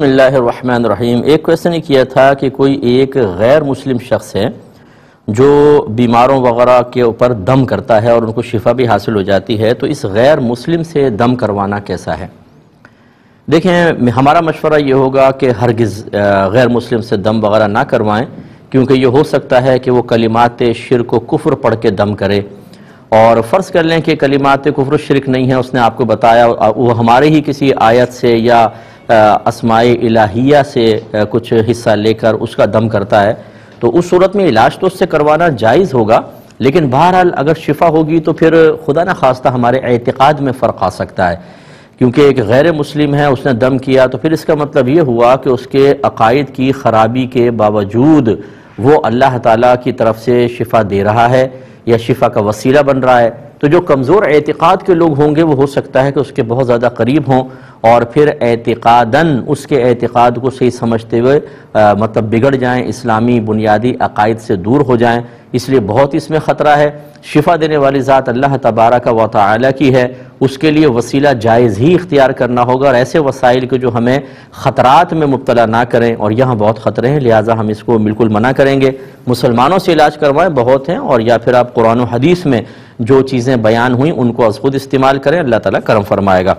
بسم اللہ الرحمن الرحیم۔ ایک کویسچن کیا تھا کہ کوئی ایک غیر مسلم شخص ہے جو بیماروں وغیرہ کے اوپر دم کرتا ہے اور ان کو شفا بھی حاصل ہو جاتی ہے، تو اس غیر مسلم سے دم کروانا کیسا ہے؟ دیکھیں، ہمارا مشورہ یہ ہوگا کہ ہرگز غیر مسلم سے دم وغیرہ نہ کروائیں، کیونکہ یہ ہو سکتا ہے کہ وہ کلمات شرک و کفر پڑھ کے دم کرے، اور فرض کر لیں کہ کلمات کفر و شرک نہیں ہیں، اس نے آپ کو بتایا، وہ ہمارے ہی کسی آیت سے یا اسماء الہیہ سے کچھ حصہ لے کر اس کا دم کرتا ہے، تو اس صورت میں علاج تو اس سے کروانا جائز ہوگا، لیکن بہرحال اگر شفا ہوگی تو پھر خدا نہ خواستہ ہمارے اعتقاد میں فرق آ سکتا ہے، کیونکہ ایک غیر مسلم ہے، اس نے دم کیا تو پھر اس کا مطلب یہ ہوا کہ اس کے عقائد کی خرابی کے باوجود وہ اللہ تعالیٰ کی طرف سے شفا دے رہا ہے یا شفا کا وسیلہ بن رہا ہے۔ تو جو کمزور اعتقاد کے لوگ ہوں گے وہ ہو سکتا ہے کہ اس کے بہت زیادہ قریب ہوں اور پھر اعتقاداً اس کے اعتقاد کو صحیح سمجھتے ہوئے مطلب بگڑ جائیں، اسلامی بنیادی عقائد سے دور ہو جائیں، اس لیے بہت اس میں خطرہ ہے۔ شفا دینے والی ذات اللہ تبارک و تعالی کی ہے، اس کے لیے وسیلہ جائز ہی اختیار کرنا ہوگا، اور ایسے وسائل کے جو ہمیں خطرات میں مبتلا نہ کریں، اور یہاں بہت خطرے ہیں، لہٰذا ہم اس کو بالکل منع کریں گے۔ مسلمانوں سے علاج کروائیں، بہت ہیں، اور یا پھر آپ قرآن و حدیث میں جو چیزیں بیان ہوئیں ان کو از خود استعمال کریں، اللہ تعالیٰ کرم فرمائے گا۔